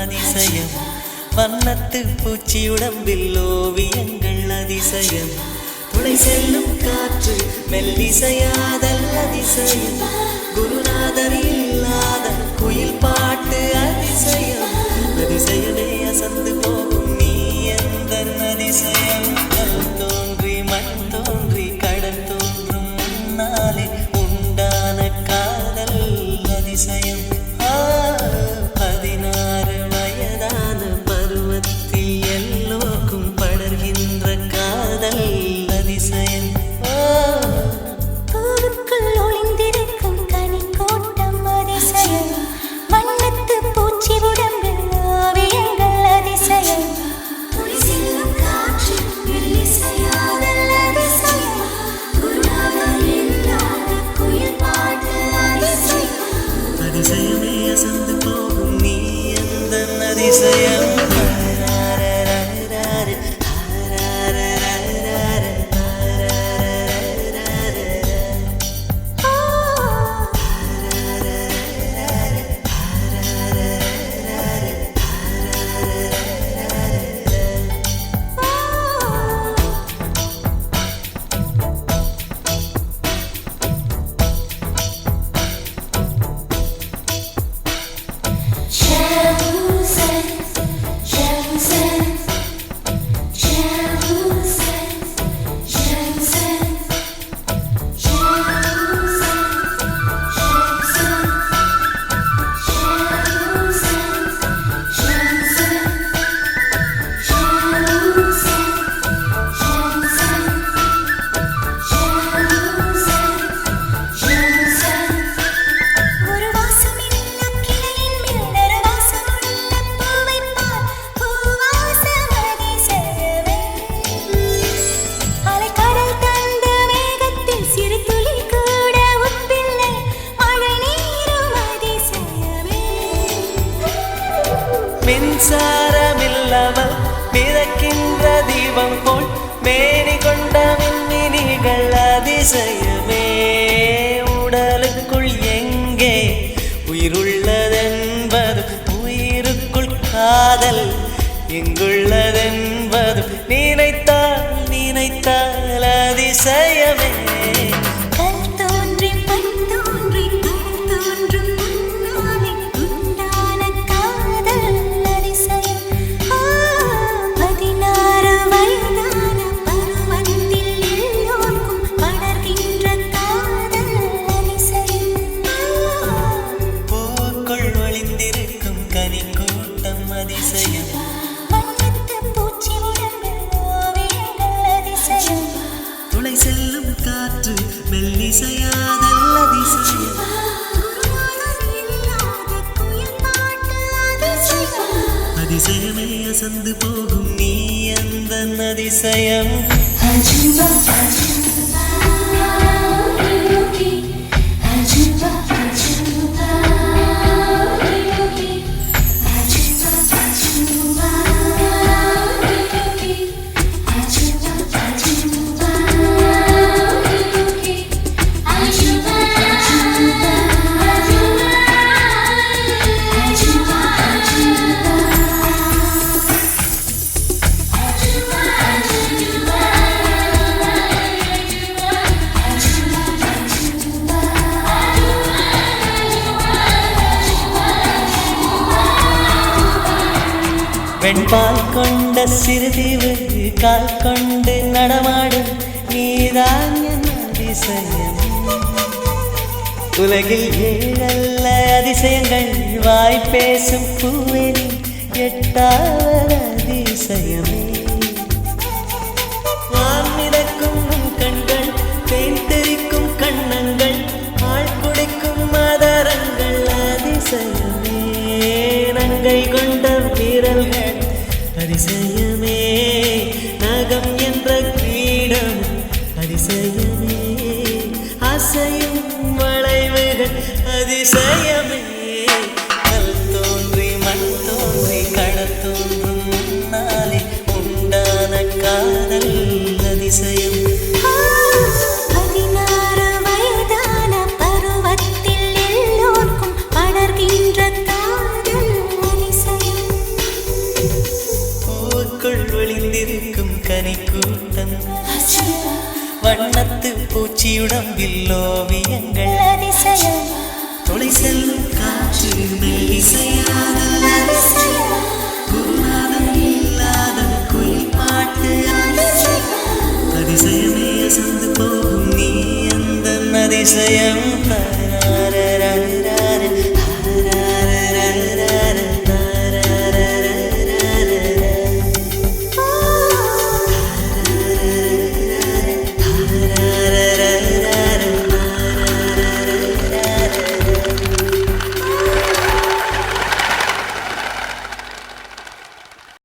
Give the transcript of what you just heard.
அதிசயம் வண்ணத்து பூச்சி உடம்பில் ஓவியங்கள் அதிசயம் துளை செல்லும் காற்று மெல்லிசையாதல் அதிசயம் குருநாதர் இல்லாத குயில் பாட்டு அதிசயம் அதிசயமே அசந்து போகும் நீ எந்த அதிசயம் கல் தோன்றி மண் தோன்றி கடல் தோன்றும் முன்னாலே உண்டான காதல் அதிசயம் 16 வயதான பருவத்தில் எல்லோருக்கும் படர்கின்ற காதல் அதிசயம் பூவுக்குள் ஒளிந்திருக்கும் கனி கோட்டம் அதிசயம் வண்ணத்து பூச்சி உடம்பில் ஓவியங்கள் அதிசயம் துளி செல்லும் காற்று மெல்லிசையாதல் அதிசயம் குருநாதர் இல்லாத குயில் பாட்டு அதிசயம் அதிசயமே அசந்து போகும் நீ எந்த அதிசயம் மின்சாரமில்லாமல் மிதக்கின்ற தீபம் போல் மேனி கொண்ட மின்மினிகள் அதிசயமே உடலுக்குள் எங்கே உயிருள்ளதென்பது உயிருக்குள் காதல் எங்குள்ளதென்பது நினைத்தால் நினைத்தால் அதிசயமே அதிசயம் வண்ணத்து பூச்சி உடம்பில் ஓவியங்கள் அதிசயம் துளை செல்லும் காற்று மெல்லிசையாதல் அதிசயம் குருநாதர் இல்லாத குயில் பாட்டு அதிசயம் அதிசயமே அசந்து போகும் நீ எந்த அதிசயம் அஜுபா அஜுபா யோகி அஜுபா அஜுபா யோகி அஜுபா அஜுபா யோகி அஜுபா அஜுபா யோகி அஜுபா அஜுபா வெண்பால் கொண்ட சிறுதீவு கால் கொண்டு நடமாடும் நீதான் என் அதிசயம் உலகில் 7 அதிசயங்கள் வாய் பேசும் பூவெளி 8வது அதிசயமே வான் மிதக்கும் கண்கள் தேன் தெறிக்கும் கண்ணங்கள் ஆள் குடிக்கும் மதரங்கள் அதிசயமே நங்கை கொண்ட வீரல்கள் அதிசயமே நகம் என்ற கிரீடம் அதிசயமே அசையும் வளைவுகள் அதிசயமே கல் தோன்றி மண் தோன்றி கடல் தோன்றும் முன்னாலே உண்டான காதல் அதிசயம் 16 வயதான பருவத்தில் எல்லோருக்கும் படர்கின்ற காதல் அதிசயம் கூட்டம் அஜூபா வண்ணத்து பூச்சியுடம்பில் ஓவியங்கள் அதிசயம் தொலை செல்லும் காற்று மெல்லிசையாக அதிசயம் குருநாதம் இல்லாத குயில் பாட்டு அதிசயமே அசந்து போகும் நீ அந்த அதிசயம்